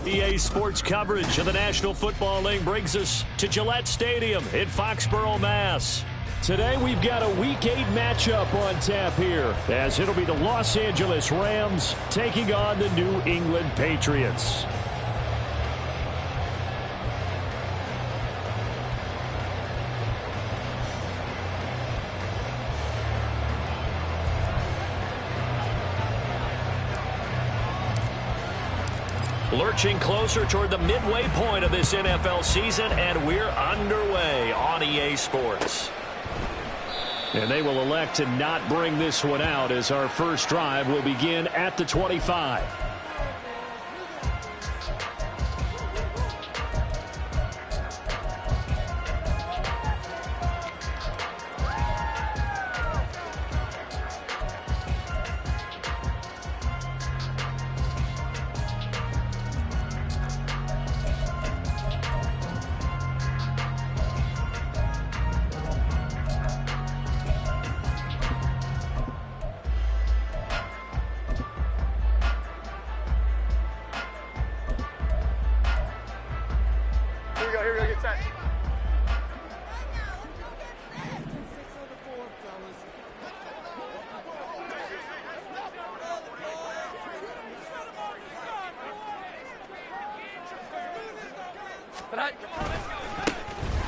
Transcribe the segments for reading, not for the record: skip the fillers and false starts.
EA Sports coverage of the National Football League brings us to Gillette Stadium in Foxborough, Mass. Today we've got a Week 8 matchup on tap here, as it'll be the Los Angeles Rams taking on the New England Patriots. Lurching closer toward the midway point of this NFL season, and we're underway on EA Sports. And they will elect to not bring this one out, as our first drive will begin at the 25.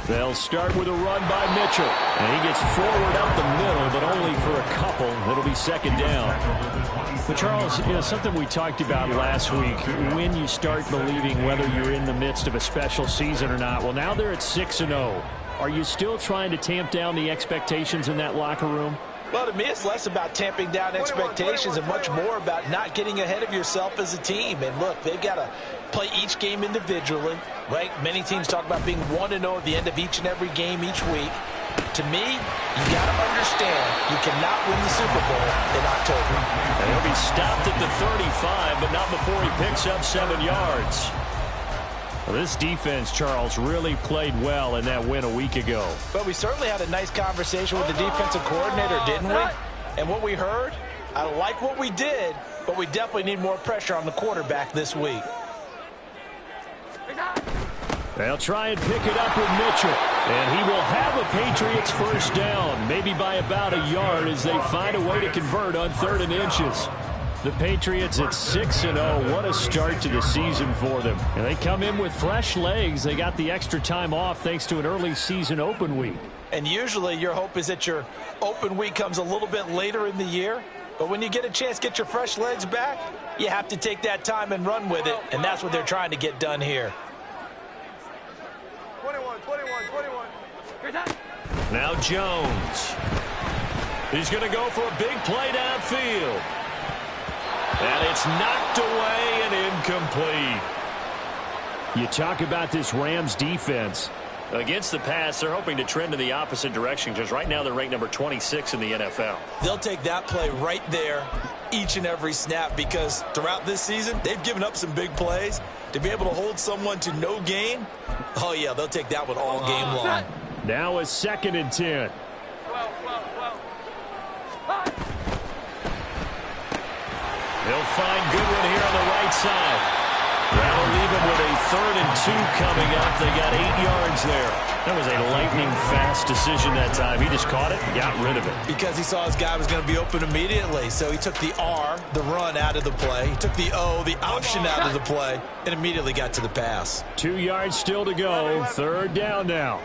They'll start with a run by Mitchell. And he gets forward up the middle, but only for a couple. It'll be second down. But Charles, something we talked about last week, when you start believing whether you're in the midst of a special season or not. Well, now they're at 6-0. Are you still trying to tamp down the expectations in that locker room? Well, to me, it's less about tamping down expectations and much more about not getting ahead of yourself as a team. And look, they've got to play each game individually, right? Many teams talk about being 1-0 at the end of each and every game each week. To me, you got to understand you cannot win the Super Bowl in October. And he'll be stopped at the 35, but not before he picks up 7 yards. Well, this defense, Charles, really played well in that win a week ago. But we certainly had a nice conversation with the defensive coordinator, didn't we? And what we heard, I like what we did, but we definitely need more pressure on the quarterback this week. They'll try and pick it up with Mitchell. And he will have a Patriots first down, maybe by about a yard, as they find a way to convert on 3rd and inches. The Patriots at 6-0. What a start to the season for them. And they come in with fresh legs. They got the extra time off thanks to an early season open week. And usually your hope is that your open week comes a little bit later in the year. But when you get a chance to get your fresh legs back, you have to take that time and run with it. And that's what they're trying to get done here. 21. Now Jones. He's going to go for a big play downfield. And it's knocked away and incomplete. You talk about this Rams defense. Against the pass, they're hoping to trend in the opposite direction, because right now they're ranked number 26 in the NFL. They'll take that play right there each and every snap, because throughout this season, they've given up some big plays. To be able to hold someone to no gain, oh yeah, they'll take that one all game long. Now a 2nd and 10. They'll find Goodwin here on the right side. That'll leave him with a 3rd and 2 coming up. They got 8 yards there. That was a lightning-fast decision that time. He just caught it and got rid of it. Because he saw his guy was going to be open immediately. So he took the R, the run, out of the play. He took the O, the option, out of the play, and immediately got to the pass. 2 yards still to go. 3rd down now.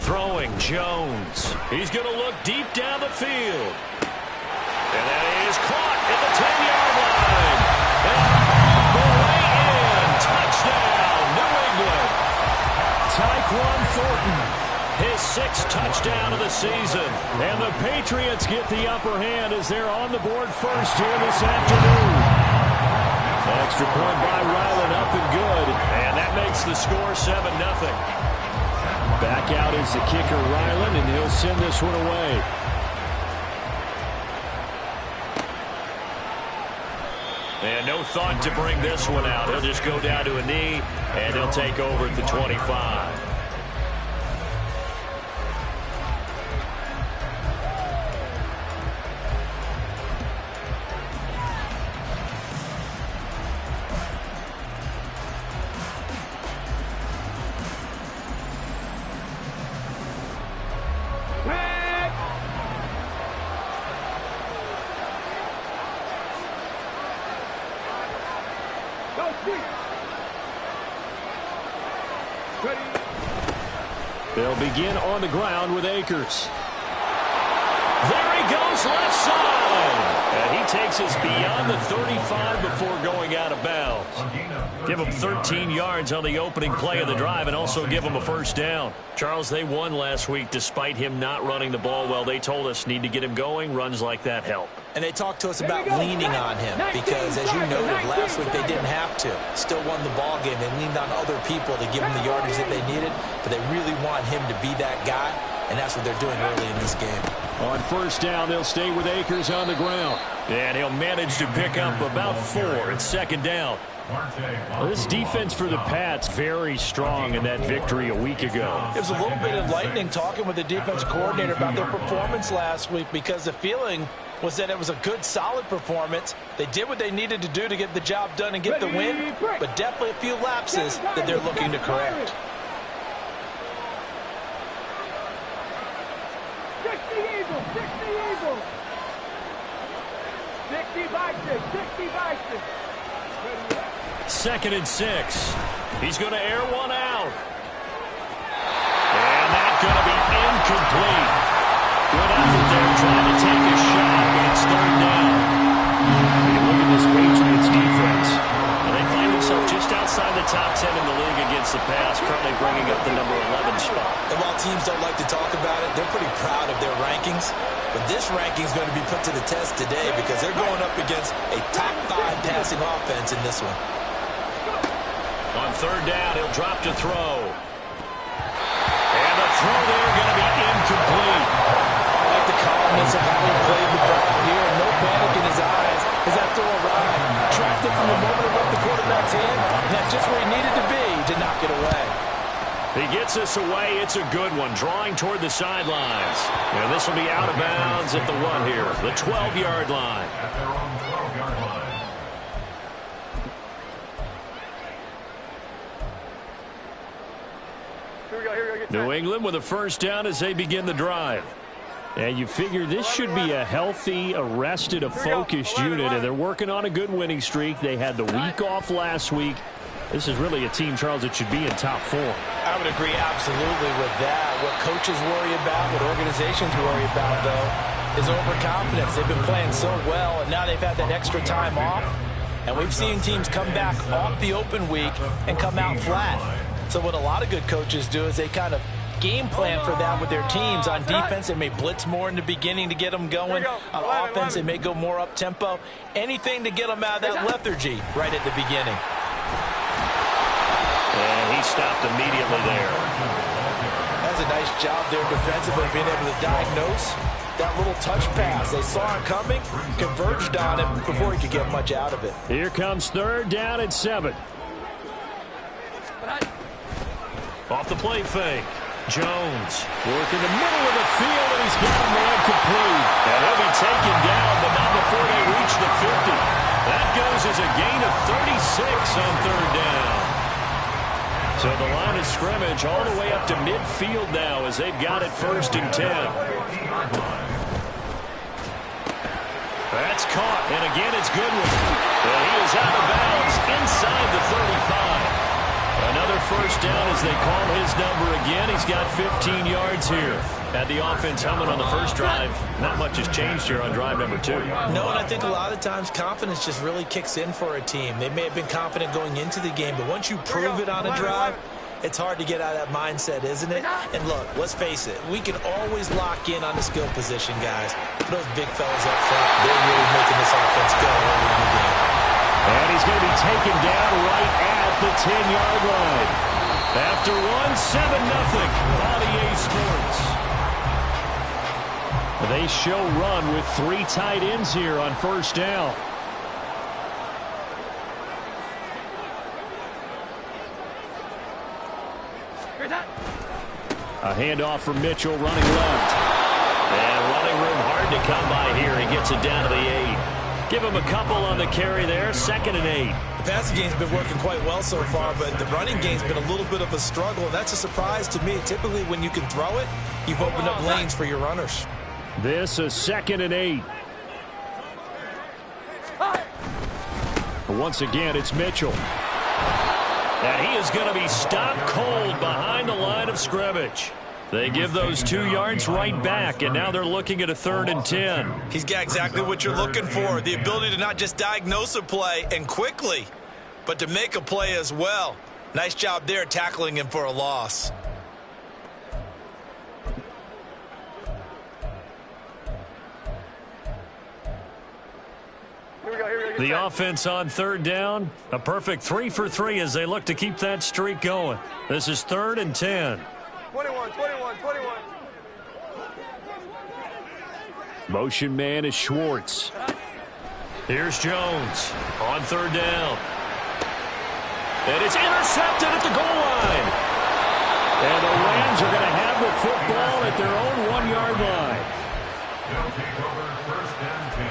Throwing Jones. He's going to look deep down the field. And that is caught at the 10-yard line. And way in. Touchdown, New England. Tyquan Thornton, his 6th touchdown of the season. And the Patriots get the upper hand as they're on the board first here this afternoon. Extra point by Ryland, up and good. And that makes the score 7-0. Back out is the kicker, Ryland, and he'll send this one away. And no thought to bring this one out. He'll just go down to a knee, and he'll take over at the 25. They'll begin on the ground with Akers. There he goes, left side. And he takes us beyond the 35 before going out of bounds. Give him 13 yards on the opening play of the drive and also give him a first down. Charles, they won last week despite him not running the ball well. They told us need to get him going. Runs like that help. And they talked to us about leaning on him because, as you noted, last week they didn't have to. Still won the ball game. They leaned on other people to give them the yardage that they needed, but they really want him to be that guy, and that's what they're doing early in this game. On first down, they'll stay with Akers on the ground. And he'll manage to pick up about 4 at second down. Well, this defense for the Pats very strong in that victory a week ago. It was a little bit enlightening talking with the defense coordinator about their performance last week because the feeling was that it was a good, solid performance. They did what they needed to do to get the job done and get the win, but definitely a few lapses that they're looking to correct. 60 Eagles, 60 Eagles. 60 Vikings, 60 Vikings. 2nd and 6. He's going to air one out. And that's going to be incomplete. Good effort there trying to take a shot, but it's 3rd down. You look at this Patriots defense. And they find themselves just outside the top 10 in the league against the pass, currently bringing up the number 11 spot. And while teams don't like to talk about it, they're pretty proud of their rankings. But this ranking is going to be put to the test today because they're going up against a top 5 passing offense in this one. On 3rd down, he'll drop to throw. And the throw there going to be incomplete. I like the calmness of how he played the ball here. And no panic in his eyes as that throw arrived. Tracked it from the moment it left the quarterback's hand. And that's just where he needed to be to knock it away. He gets us away. It's a good one. Drawing toward the sidelines. And this will be out of bounds at the 1 here. The 12-yard line. At their own 12-yard line. New England with a first down as they begin the drive. And you figure this should be a healthy, arrested, a focused unit, and they're working on a good winning streak. They had the week off last week. This is really a team, Charles, that should be in top 4. I would agree absolutely with that. What coaches worry about, what organizations worry about, though, is overconfidence. They've been playing so well, and now they've had that extra time off. And we've seen teams come back off the open week and come out flat. So what a lot of good coaches do is they kind of game plan for that with their teams. On defense, they may blitz more in the beginning to get them going. On offense, they may go more up-tempo. Anything to get them out of that lethargy right at the beginning. And he stopped immediately there. That's a nice job there defensively, being able to diagnose that little touch pass. They saw it coming, converged on it before he could get much out of it. Here comes 3rd down and 7. Off the play fake. Jones working the middle of the field, and he's got a man complete. And he'll be taken down, but not before they reach the 50. That goes as a gain of 36 on 3rd down. So the line of scrimmage all the way up to midfield now as they've got it 1st and 10. That's caught, and again it's Goodwin. And he is out of bounds inside the 35. Another first down as they call his number again. He's got 15 yards here. Had the offense humming on the first drive. Not much has changed here on drive number 2. No, and I think a lot of times confidence just really kicks in for a team. They may have been confident going into the game, but once you prove it on a drive, it's hard to get out of that mindset, isn't it? And look, let's face it, we can always lock in on the skill position, guys. Those big fellas up front, they're really making this offense go early in the game. And he's going to be taken down right at the 10-yard line. After 1-7-0, Bobby A Sports. They show run with 3 tight ends here on first down. A handoff from Mitchell running left. And running room hard to come by here. He gets it down to the 8. Give him a couple on the carry there. 2nd and 8. The passing game's been working quite well so far, but the running game's been a little bit of a struggle, and that's a surprise to me. Typically, when you can throw it, you've opened up lanes for your runners. This is 2nd and 8. Once again, it's Mitchell. And he is going to be stopped cold behind the line of scrimmage. They give those 2 yards right back, and now they're looking at a 3rd and 10. He's got exactly what you're looking for, the ability to not just diagnose a play and quickly, but to make a play as well. Nice job there tackling him for a loss. The offense on 3rd down, a perfect 3 for 3 as they look to keep that streak going. This is 3rd and 10. 21. Motion man is Schwartz. Here's Jones on 3rd down. And it's intercepted at the goal line. And the Rams are going to have the football at their own 1-yard line. They'll take over 1st and 10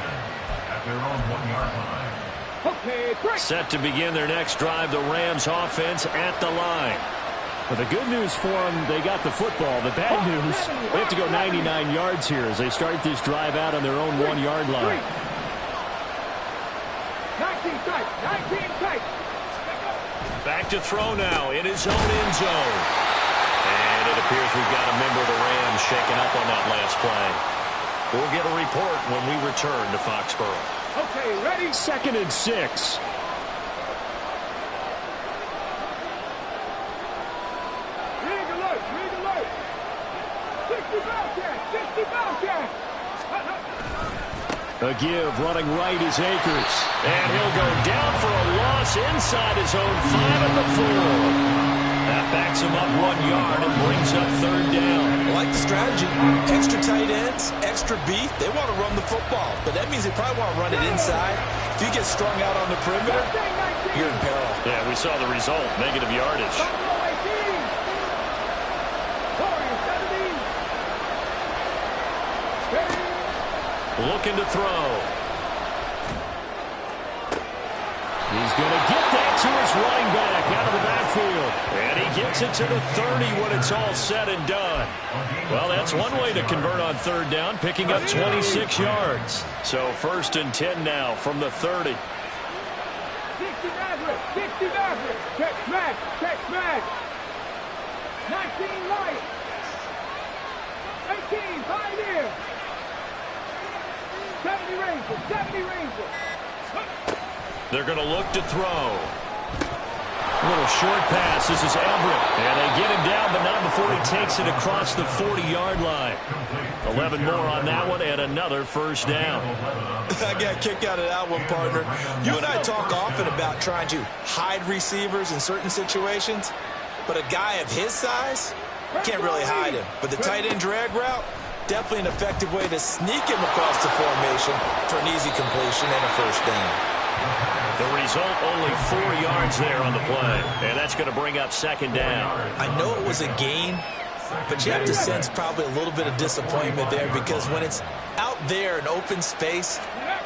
at their own 1-yard line. Okay, great. Set to begin their next drive, the Rams offense at the line. Well, the good news for them, they got the football. The bad news, they have to go 99 yards here as they start this drive out on their own 1-yard line. 19 tight. Back to throw now in his own end zone. And it appears we've got a member of the Rams shaken up on that last play. We'll get a report when we return to Foxborough. Okay, ready? 2nd and 6. Rig alert. 60 Bobcat. A give running right is Akers. And he'll go down for a loss inside his own 5 at the 4. That backs him up 1 yard and brings up 3rd down. I like the strategy. Extra tight ends, extra beef. They want to run the football, but that means they probably want to run it inside. If you get strung out on the perimeter, you're in peril. Yeah, we saw the result, negative yardage. Looking to throw. He's going to get that to his running back out of the backfield. And he gets it to the 30 when it's all said and done. Well, that's one way to convert on 3rd down, picking up 26 yards. So 1st and 10 now from the 30. 60 Maverick. Check smash. 19 Light. 18 Pioneer. 70 Ranger. They're going to look to throw. A little short pass. This is Everett. And they get him down, but not before he takes it across the 40-yard line. 11 more on that one, and another 1st down. I got a kick out of that one, partner. You and I talk often about trying to hide receivers in certain situations, but a guy of his size can't really hide him. But the tight end drag route, definitely an effective way to sneak him across the formation for an easy completion and a 1st down. The result, only 4 yards there on the play, and that's going to bring up 2nd down. I know it was a gain, but you have to sense probably a little bit of disappointment there because when it's out there in open space,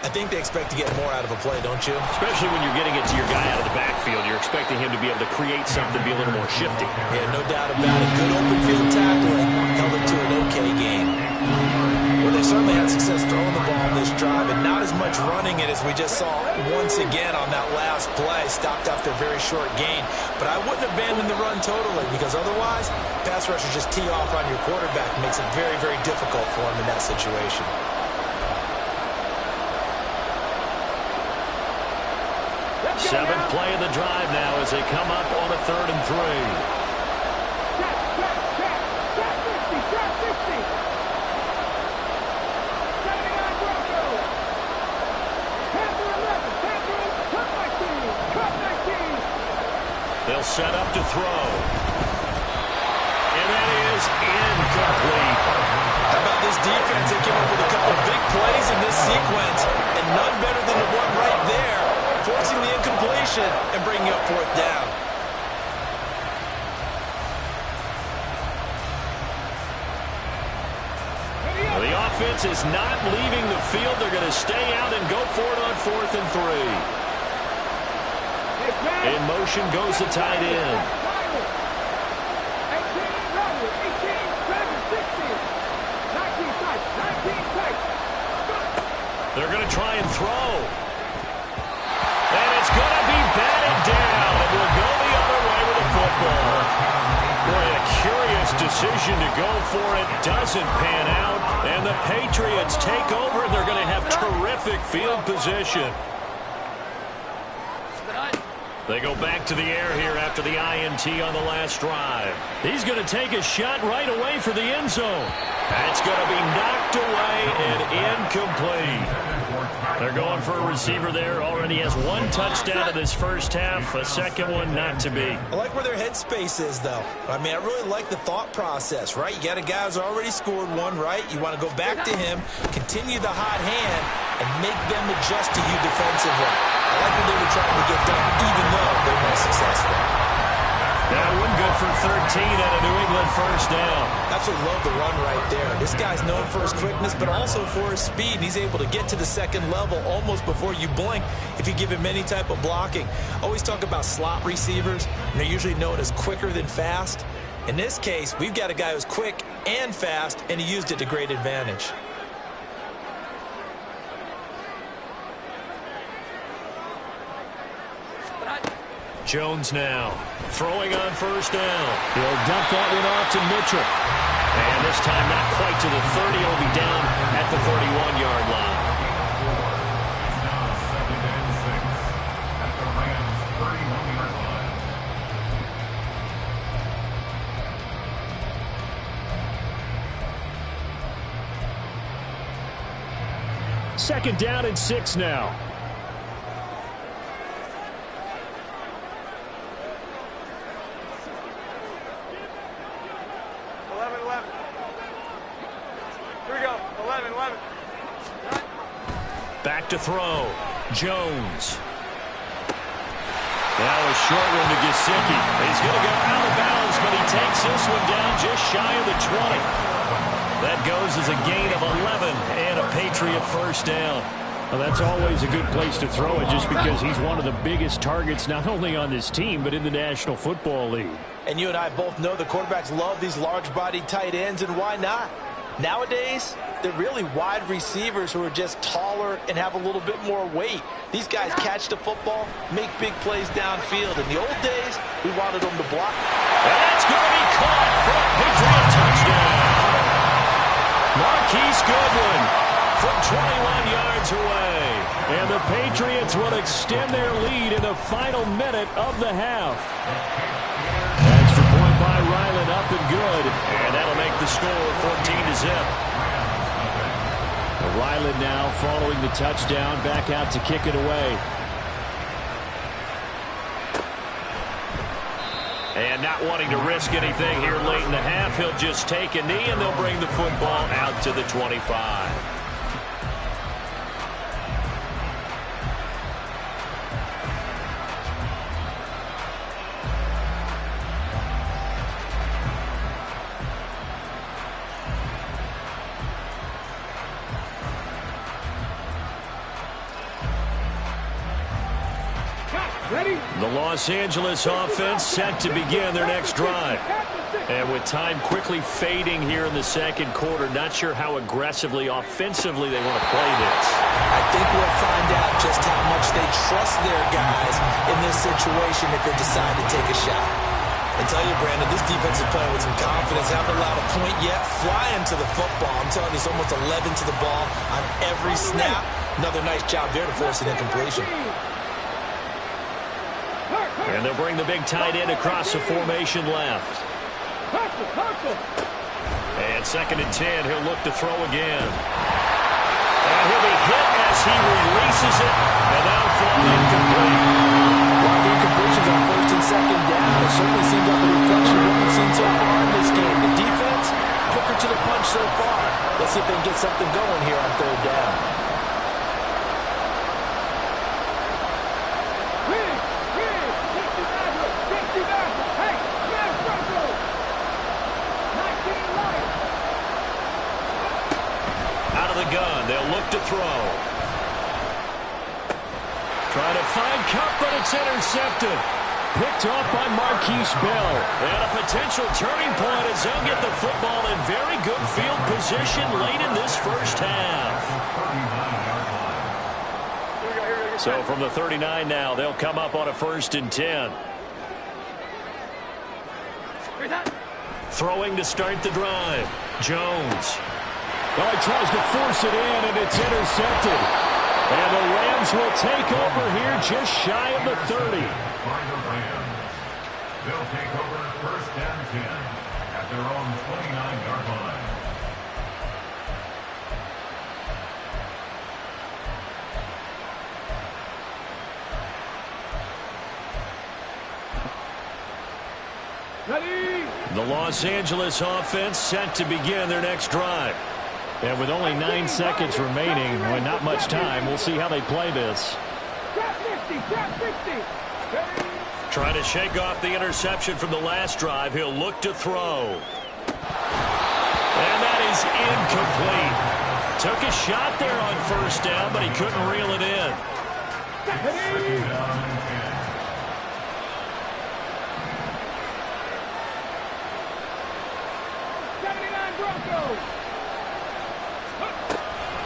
I think they expect to get more out of a play, don't you? Especially when you're getting it to your guy out of the backfield. You're expecting him to be able to create something to be a little more shifty. Yeah, no doubt about it. Good open field tackling held it to an okay game. Well, they certainly had success throwing the ball on this drive and not as much running it as we just saw once again on that last play. Stopped after a very short gain. But I wouldn't abandon the run totally because otherwise, pass rushers just tee off on your quarterback. It makes it very, very difficult for him in that situation. Seventh play of the drive now as they come up on a 3rd and 3. They'll set up to throw. And that is incomplete. How about this defense? They came up with a couple of big plays in this sequence, and none better than the one right there, forcing the incompletion and bringing up 4th down. Well, the offense is not leaving the field. They're going to stay out and go for it on 4th and 3. In motion goes the tight end. They're going to try and throw. And it's going to be batted down. And we'll go the other way with the football. Boy, a curious decision to go for it doesn't pan out, and the Patriots take over, and they're going to have terrific field position. They go back to the air here after the INT on the last drive. He's going to take a shot right away for the end zone. That's going to be knocked away and incomplete. They're going for a receiver there. Already has one touchdown in this first half. A second one not to be. I like where their headspace is, though. I mean, I really like the thought process, right? You got a guy who's already scored one, right? You want to go back to him, continue the hot hand, and make them adjust to you defensively. I like what they were trying to get done, even though they weren't successful. That one good for 13 and a New England first down. Absolutely love the run right there. This guy's known for his quickness, but also for his speed. He's able to get to the second level almost before you blink if you give him any type of blocking. Always talk about slot receivers, and they're usually known as quicker than fast. In this case, we've got a guy who's quick and fast, and he used it to great advantage. Jones now throwing on first down. He'll dump that one off to Mitchell. And this time not quite to the 30. He'll be down at the 31-yard line. At the Rams' 31-yard line. Second down and 6 now. Back to throw. Jones. Now a short one to Gesicki. He's going to go out of bounds, but he takes this one down just shy of the 20. That goes as a gain of 11 and a Patriot first down. Well, that's always a good place to throw it just because he's one of the biggest targets not only on this team but in the National Football League. And you and I both know the quarterbacks love these large-bodied tight ends, and why not? Nowadays, they're really wide receivers who are just taller and have a little bit more weight. These guys catch the football, make big plays downfield. In the old days, we wanted them to block. And that's going to be caught for a Patriot touchdown. Marquise Goodwin from 21 yards away. And the Patriots will extend their lead in the final minute of the half. Extra point by Ryland, up and good. And that'll make the score 14-0. Ryland now following the touchdown, back out to kick it away. And not wanting to risk anything here late in the half, he'll just take a knee and they'll bring the football out to the 25. The Los Angeles offense set to begin their next drive. And with time quickly fading here in the second quarter, not sure how aggressively, offensively they want to play this. I think we'll find out just how much they trust their guys in this situation if they decide to take a shot. I tell you, Brandon, this defense is playing with some confidence. Haven't allowed a point yet. Flying to the football. I'm telling you, it's almost 11 to the ball on every snap. Another nice job there to force an incompletion. And they'll bring the big tight end across the formation left. And 2nd and 10, he'll look to throw again. And he'll be hit as he releases it, and that'll fall incomplete. A lot of incompletions on 1st and 2nd down. It certainly seems like a reflection of what we've seen so far in this game. The defense, quicker to the punch so far. Let's see if they can get something going here on 3rd down. Gun. They'll look to throw. Trying to find Cup, but it's intercepted. Picked off by Marquise Bell. And a potential turning point as they'll get the football in very good field position late in this first half. So from the 39 now, they'll come up on a 1st and 10. Throwing to start the drive. Jones. Well, he tries to force it in, and it's intercepted. And the Rams will take over here just shy of the 30. By the Rams. They'll take over first and 10 at their own 29-yard line. The Los Angeles offense set to begin their next drive. And with only 9 seconds remaining, with not much time, we'll see how they play this. Trying to shake off the interception from the last drive. He'll look to throw. And that is incomplete. Took a shot there on first down, but he couldn't reel it in. Second down and 10.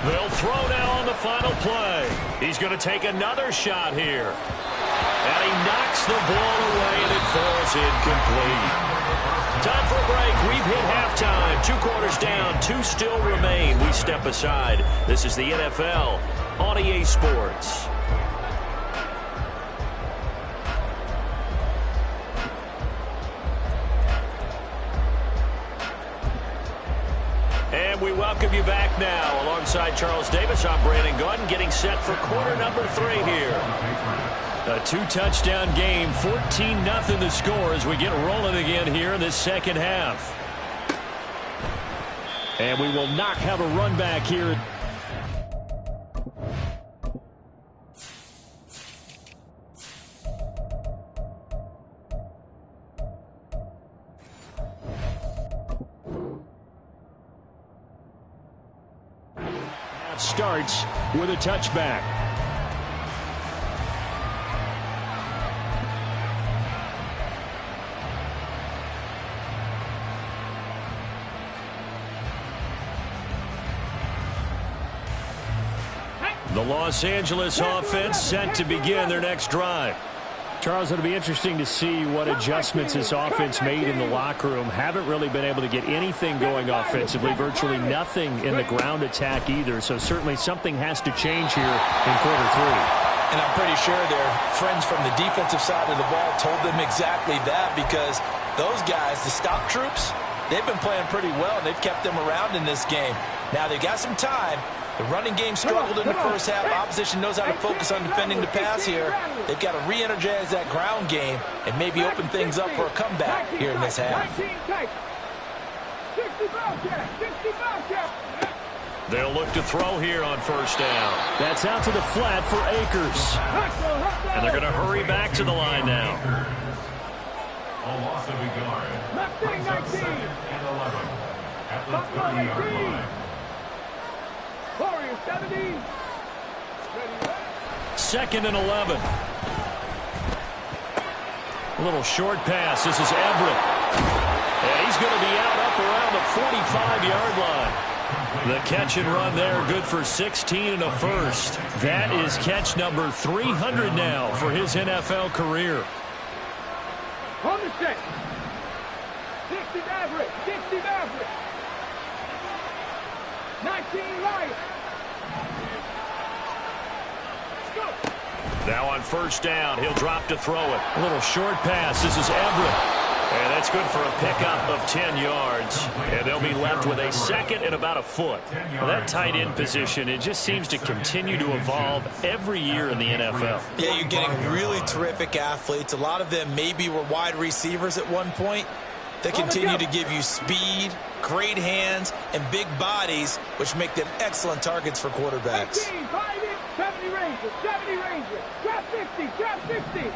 They'll throw now on the final play. He's going to take another shot here. And he knocks the ball away, and it falls incomplete. Time for a break. We've hit halftime. 2 quarters down, 2 still remain. We step aside. This is the NFL on EA Sports. And we welcome you back now. Alongside Charles Davis, I'm Brandon Gordon, getting set for quarter number 3 here. A 2-touchdown game, 14-0 the score as we get rolling again here in this second half. And we will not have a run back here. Starts with a touchback. The Los Angeles offense set to begin their next drive. Charles, it'll be interesting to see what adjustments this offense made in the locker room. Haven't really been able to get anything going offensively, virtually nothing in the ground attack either. So certainly something has to change here in quarter 3. And I'm pretty sure their friends from the defensive side of the ball told them exactly that, because those guys, the stop troops, they've been playing pretty well, and they've kept them around in this game. Now they've got some time. The running game struggled in the first half. Opposition knows how to focus on defending the pass here. They've got to re-energize that ground game and maybe open things up for a comeback here in this half. They'll look to throw here on first down. That's out to the flat for Akers. And they're going to hurry back to the line now. A loss of a yard. Brings up 2nd and 11 at the 30-yard line. 2nd and 11. A little short pass. This is Everett. And he's going to be out up around the 45-yard line. The catch and run there, good for 16 and a first. That is catch number 300 now for his NFL career. On the set. 60 Maverick. 60 Maverick. 19 Lions. Now on first down, he'll drop to throw it. A little short pass. This is Everett. And that's good for a pickup of 10 yards. And they'll be left with a 2nd and about a foot. Well, that tight end position, it just seems to continue to evolve every year in the NFL. Yeah, you're getting really terrific athletes. A lot of them maybe were wide receivers at one point. They continue to give you speed, great hands, and big bodies, which make them excellent targets for quarterbacks. 70 Rangers, 70 Rangers. Drop 50, drop 50.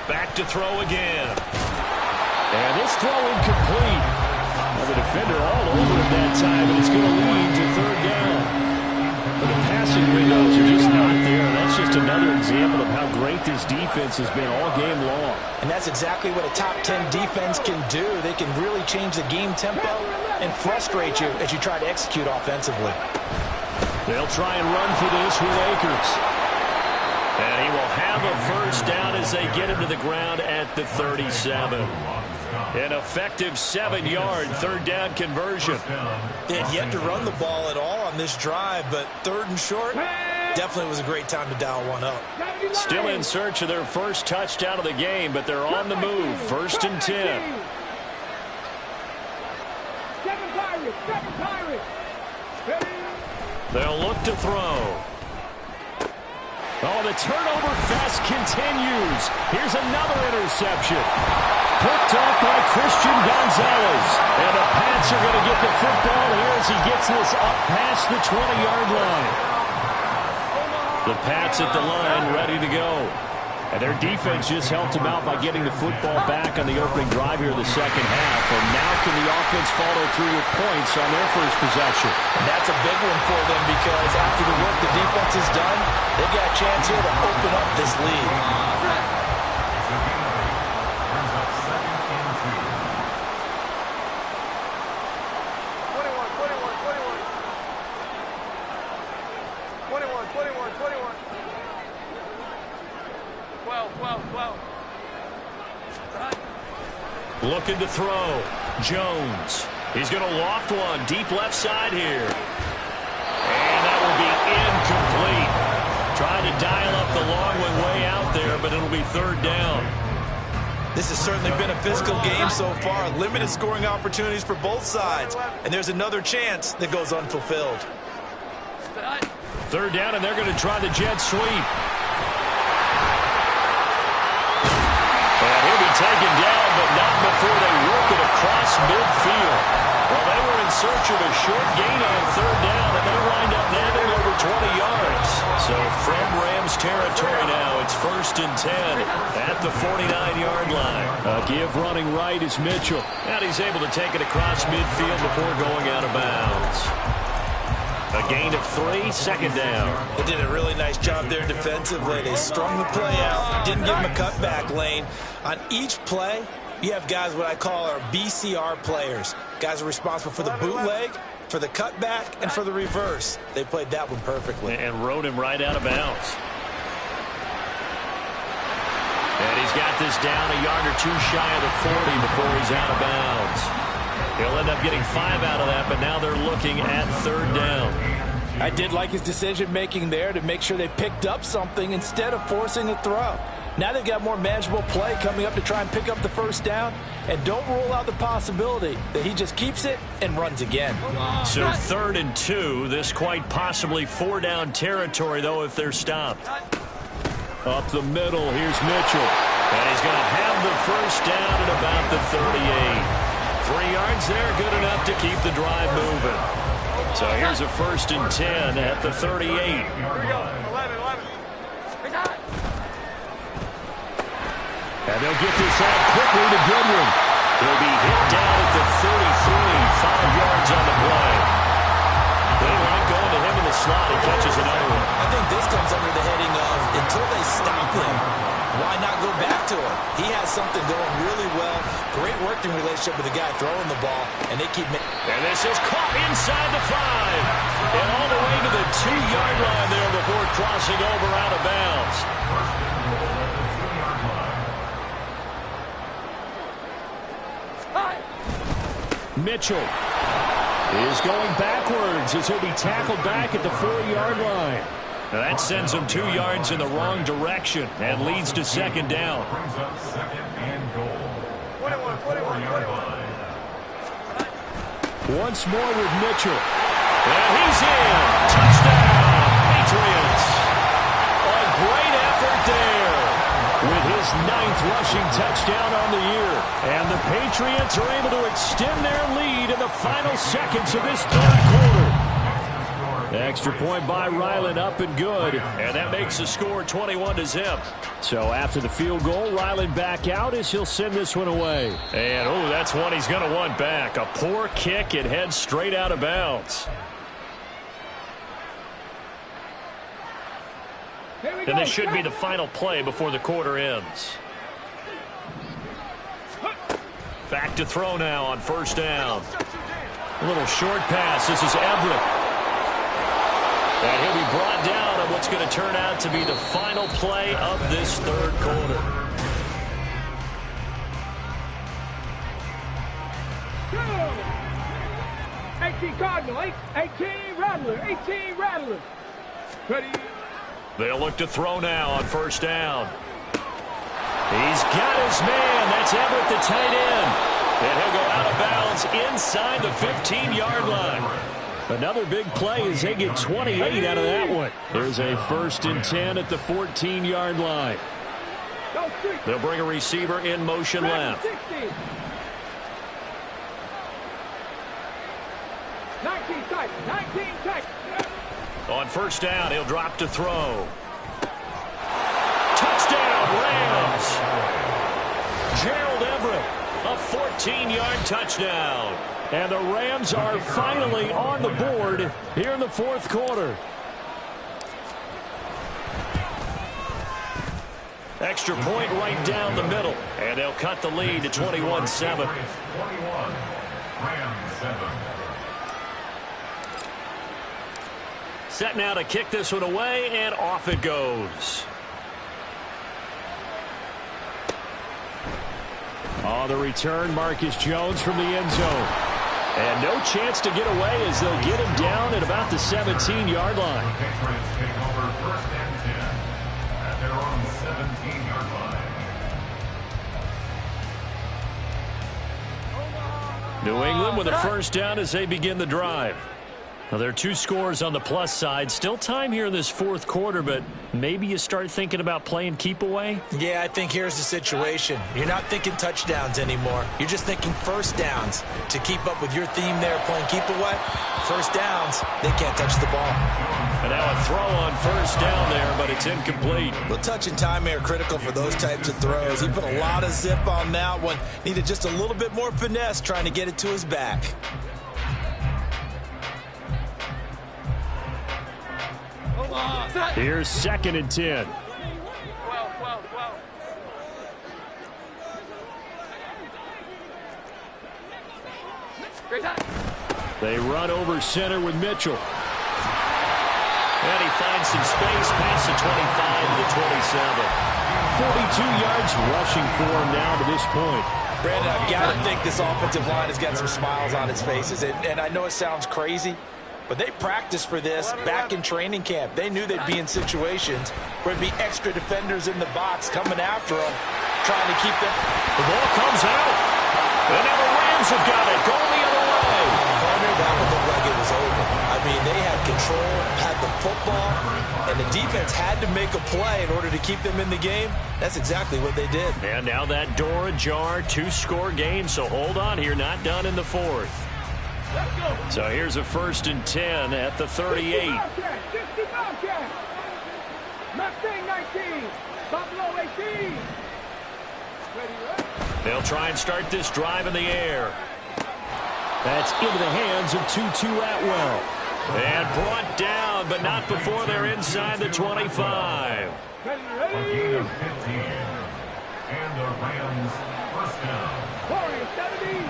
Back to throw again. And this throw incomplete. Well, the defender all over it that time, and it's going to lead to 3rd down. But the passing windows are just not there. That's just another example of how great this defense has been all game long. And that's exactly what a top 10 defense can do. They can really change the game tempo and frustrate you as you try to execute offensively. They'll try and run for this with Akers. And he will have a first down as they get him to the ground at the 37. An effective 7-yard third down conversion. They had yet to run the ball at all on this drive, but third and short, definitely was a great time to dial one up. Still in search of their first touchdown of the game, but they're on the move. 1st and 10. Seven Pirates. They'll look to throw. Oh, the turnover fest continues. Here's another interception. Picked up by Christian Gonzalez. And the Pats are going to get the football here as he gets this up past the 20-yard line. The Pats at the line ready to go. And their defense just helped them out by getting the football back on the opening drive here in the second half. And now can the offense follow through with points on their first possession? And that's a big one for them because after the work the defense has done, they've got a chance here to open up this lead. Looking to throw. Jones. He's going to loft one deep left side here. And that will be incomplete. Trying to dial up the long one way out there, but it'll be third down. This has certainly been a physical game so far. Limited scoring opportunities for both sides. And there's another chance that goes unfulfilled. Third down, and they're going to try the jet sweep. And he'll be taken down, but not before they work it across midfield. Well, they were in search of a short gain on third down, and they wind up nabbing over 20 yards. So from Rams territory now, it's 1st and 10 at the 49-yard line. A give running right is Mitchell. And he's able to take it across midfield before going out of bounds. A gain of 3, second down. They did a really nice job there defensively. They strung the play out, didn't give him a cutback lane. On each play, you have guys what I call our BCR players. Guys are responsible for the bootleg, for the cutback, and for the reverse. They played that one perfectly. And rode him right out of bounds. And he's got this down a yard or two shy of the 40 before he's out of bounds. He'll end up getting 5 out of that, but now they're looking at third down. I did like his decision-making there to make sure they picked up something instead of forcing a throw. Now they've got more manageable play coming up to try and pick up the first down, and don't rule out the possibility that he just keeps it and runs again. So 3rd and 2, this quite possibly 4-down territory, though, if they're stopped. Up the middle, here's Mitchell. And he's going to have the first down at about the 38. 3 yards there, good enough to keep the drive moving. So here's a 1st and 10 at the 38. Here we go. 11. And they'll get this out quickly to Goodwin. He'll be hit down at the 33, 5 yards on the play. They like going to him in the slot. He catches another one. I think this comes under the heading of until they stop him, why not go back to him? He has something going really well. Great working relationship with the guy throwing the ball, and they keep... And this is caught inside the 5. And all the way to the 2-yard line there before crossing over out of bounds. Mitchell is going backwards as he'll be tackled back at the 4-yard line. Now that sends him 2 yards in the wrong direction and leads to second down. Brings up 2nd and goal. 4-yard line. Once more with Mitchell. And he's in. Touchdown, Patriots. A great effort there. With his 9th rushing touchdown on the year. And the Patriots are able to extend their lead in the final seconds of this third quarter. Extra point by Ryland, up and good. And that makes the score 21-0. So after the field goal, Ryland back out as he'll send this one away. And, oh, that's one he's going to want back. A poor kick. It heads straight out of bounds. And this should be the final play before the quarter ends. Back to throw now on first down. A little short pass. This is Everett. And he'll be brought down on what's going to turn out to be the final play of this third quarter. 18 Cardinal, 18 Rattler, 18 Rattler. Ready. They'll look to throw now on first down. He's got his man. That's Everett, the tight end. And he'll go out of bounds inside the 15-yard line. Another big play as they get 28 out of that one. There's a 1st and 10 at the 14-yard line. They'll bring a receiver in motion left. 19 tight, 19 tight. On first down, he'll drop to throw. Touchdown, Rams. Gerald Everett, a 14-yard touchdown. And the Rams are finally on the board here in the 4th quarter. Extra point right down the middle. And they'll cut the lead to 21-7. 21, Rams 7. Set now to kick this one away, and off it goes. On the return, Marcus Jones from the end zone. And no chance to get away as they'll get him down at about the 17-yard line. The Patriots take over 1st and 10 at their own 17-yard line. New England with a first down as they begin the drive. Now, there are 2 scores on the plus side. Still time here in this 4th quarter, but maybe you start thinking about playing keep away? Yeah, I think here's the situation. You're not thinking touchdowns anymore. You're just thinking first downs. To keep up with your theme there, playing keep away, first downs, they can't touch the ball. And now a throw on first down there, but it's incomplete. Well, touch and time are critical for those types of throws. He put a lot of zip on that one. Needed just a little bit more finesse trying to get it to his back. Here's 2nd and 10. They run over center with Mitchell. And he finds some space past the 25 to the 27. 42 yards rushing for him now to this point. Brandon, I've got to think this offensive line has got some smiles on its faces. And I know it sounds crazy, but they practiced for this back in training camp. They knew they'd be in situations where there'd be extra defenders in the box coming after them, trying to keep them. The ball comes out. And now the Rams have got it. Going the other way. Partner, that one looked like it was over. I mean, they had control, had the football, and the defense had to make a play in order to keep them in the game. That's exactly what they did. And now that door ajar, 2-score game, so hold on here, not done in the 4th. So here's a 1st and 10 at the 38. Mustang 19, Buffalo 18. They'll try and start this drive in the air. That's into the hands of Tutu Atwell. And brought down, but not before they're inside the 25. A gain of 15. And the Rams first down. Warriors 17.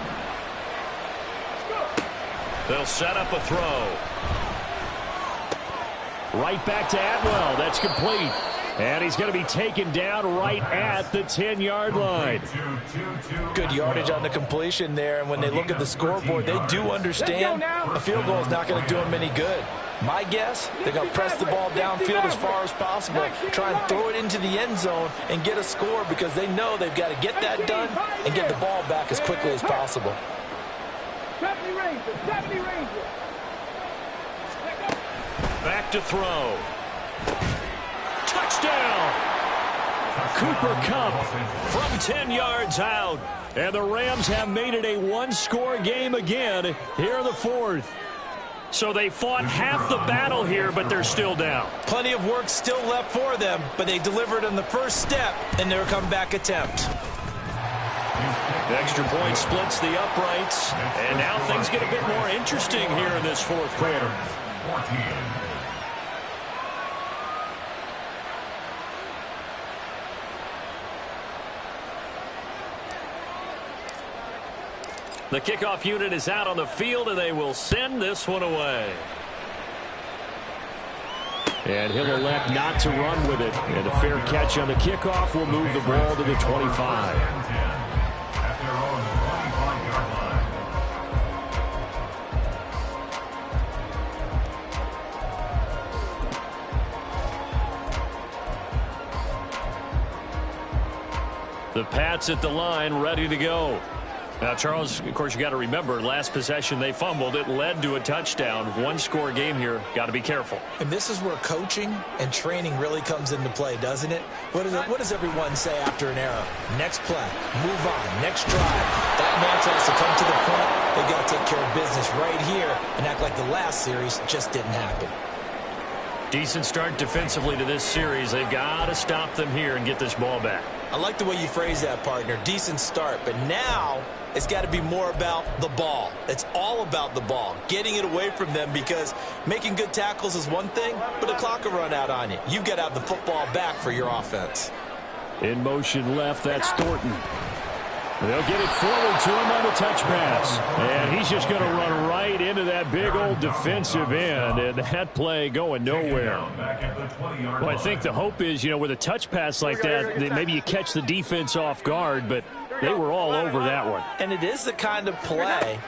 They'll set up a throw. Right back to Atwell. That's complete. And he's going to be taken down right at the 10-yard line. Good yardage on the completion there. And when they look at the scoreboard, they do understand a field goal is not going to do them any good. My guess, they're going to press the ball downfield as far as possible, try and throw it into the end zone and get a score because they know they've got to get that done and get the ball back as quickly as possible. 70 Rangers, 70 Rangers. Back to throw. Touchdown! Cooper Kupp From 10 yards out. And the Rams have made it a 1-score game again here in the 4th. So they fought half the battle here, but they're still down. Plenty of work still left for them, but they delivered on the first step in their comeback attempt. The extra point splits the uprights, and now things get a bit more interesting here in this 4th quarter. 14. The kickoff unit is out on the field, and they will send this one away. And he'll elect not to run with it. And a fair catch on the kickoff will move the ball to the 25. At their own 25-yard line. The Pats at the line, ready to go. Now, Charles, of course, you got to remember, last possession they fumbled. It led to a touchdown. One-score game here. Got to be careful. And this is where coaching and training really comes into play, doesn't it? What does everyone say after an error? Next play, move on, next drive. That mantra has to come to the point. They've got to take care of business right here and act like the last series just didn't happen. Decent start defensively to this series. They've got to stop them here and get this ball back. I like the way you phrase that, partner. Decent start, but now it's got to be more about the ball. It's all about the ball, getting it away from them, because making good tackles is one thing, but the clock will run out on you. You've got to have the football back for your offense. In motion left, that's Thornton. They'll get it forward to him on the touch pass. And he's just going to run right into that big old defensive end. And that play going nowhere. Well, I think the hope is, with a touch pass like that, maybe you catch the defense off guard, but they were all over that one. And it is the kind of play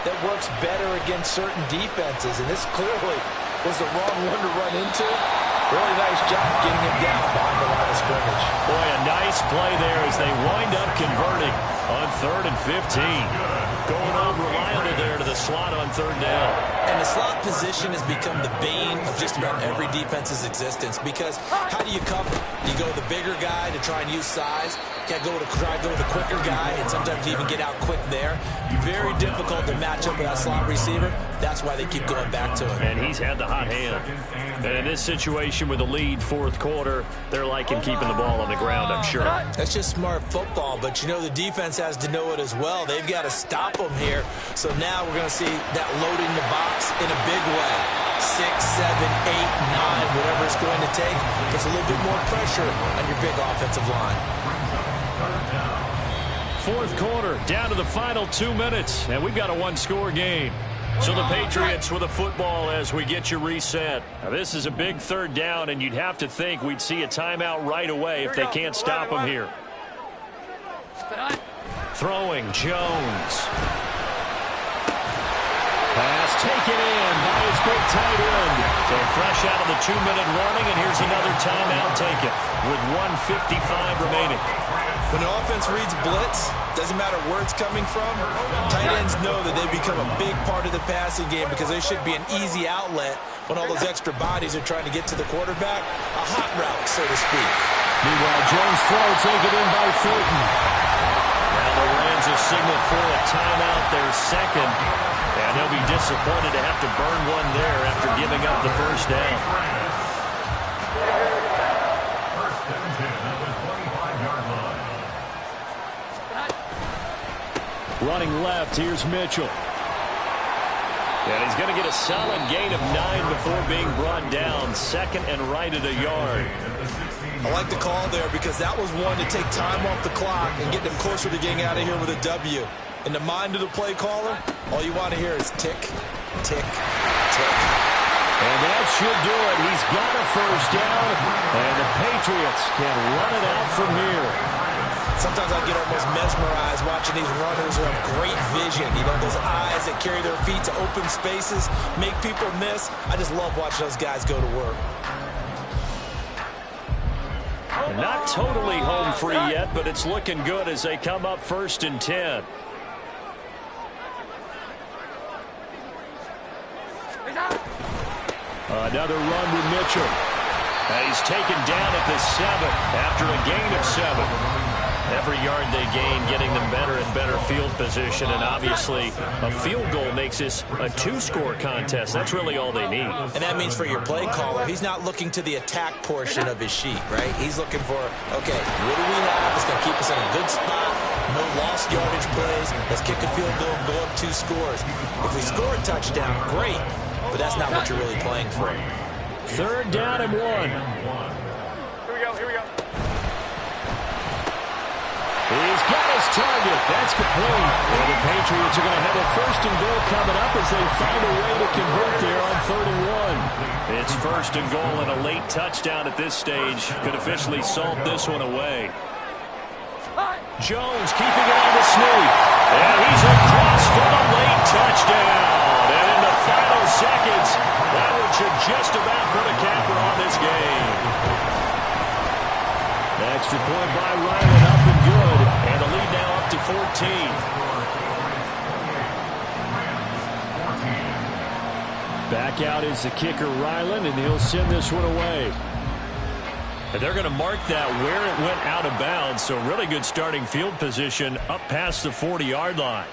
that works better against certain defenses. And this clearly was the wrong one to run into. Really nice job getting him down behind the line of scrimmage. Boy, a nice play there as they wind up converting on 3rd and 15. Going over reliable there to the slot on 3rd down. And the slot position has become the bane of just about every defense's existence, because how do you cover? You go with the bigger guy to try and use size. You got to try to go with the quicker guy, and sometimes you even get out quick there. Very difficult to match up with that slot receiver. That's why they keep going back to him. And he's had the hot hand. And in this situation with the lead 4th quarter, they're liking keeping the ball on the ground, I'm sure. That's just smart football, but the defense has to know it as well. They've got to stop them here. So now we're going to see that loading the box in a big way. 6, 7, 8, 9, whatever it's going to take. Puts a little bit more pressure on your big offensive line. 4th quarter, down to the final 2 minutes, and we've got a one-score game. So the Patriots with a football as we get you reset. Now this is a big 3rd down, and you'd have to think we'd see a timeout right away if they can't stop them here. Throwing, Jones. Pass taken in by his big tight end. So fresh out of the 2-minute warning, and here's another timeout taken with 1:55 remaining. When the offense reads blitz, doesn't matter where it's coming from, tight ends know that they become a big part of the passing game, because they should be an easy outlet when all those extra bodies are trying to get to the quarterback. A hot route, so to speak. Meanwhile, Jones' throw taken in by Thornton. Now the Rams will signal for a timeout, their 2nd. And they'll be disappointed to have to burn one there after giving up the 1st down. Running left, here's Mitchell. And he's going to get a solid gain of 9 before being brought down. 2nd and right at a yard. I like the call there, because that was one to take time off the clock and get them closer to getting out of here with a W. In the mind of the play caller, all you want to hear is tick, tick, tick. And that should do it. He's got a 1st down, and the Patriots can run it out from here. Sometimes I get almost mesmerized watching these runners who have great vision. Those eyes that carry their feet to open spaces, make people miss. I just love watching those guys go to work. Not totally home free yet, but it's looking good as they come up 1st and 10. Another run with Mitchell. And he's taken down at the 7 after a gain of 7. Every yard they gain, getting them better and better field position. And obviously, a field goal makes this a 2-score contest. That's really all they need. And that means for your play caller, he's not looking to the attack portion of his sheet, right? He's looking for, okay, what do we have that's going to keep us in a good spot? No lost yardage plays. Let's kick a field goal and go up 2 scores. If we score a touchdown, great. But that's not what you're really playing for. 3rd down and 1. Here we go. He's got his target. That's complete. And the Patriots are going to have a 1st and goal coming up as they find a way to convert there on 3rd and 1. It's 1st and goal, and a late touchdown at this stage could officially salt this one away. Jones keeping it on the sneak. And he's across for the late touchdown. And in the final seconds, that one should just about put a capper on this game. Extra point by Ryland, up and good. Back out is the kicker, Ryland, and he'll send this one away. And they're going to mark that where it went out of bounds, so really good starting field position up past the 40-yard line.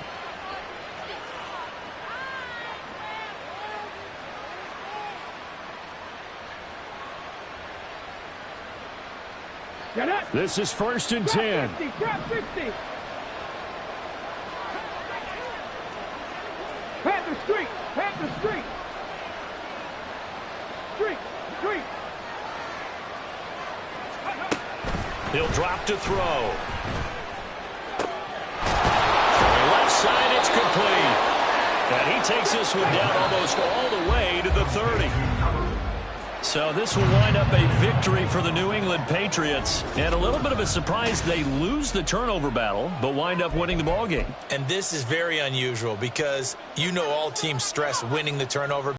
This is 1st and 10. Trap 60. Panther streak. Panther streak. Streak. Streak. He'll drop to throw. Left side, it's complete. And he takes this one down almost all the way to the 30. So this will wind up a victory for the New England Patriots. And a little bit of a surprise, they lose the turnover battle, but wind up winning the ballgame. And this is very unusual because you know all teams stress winning the turnover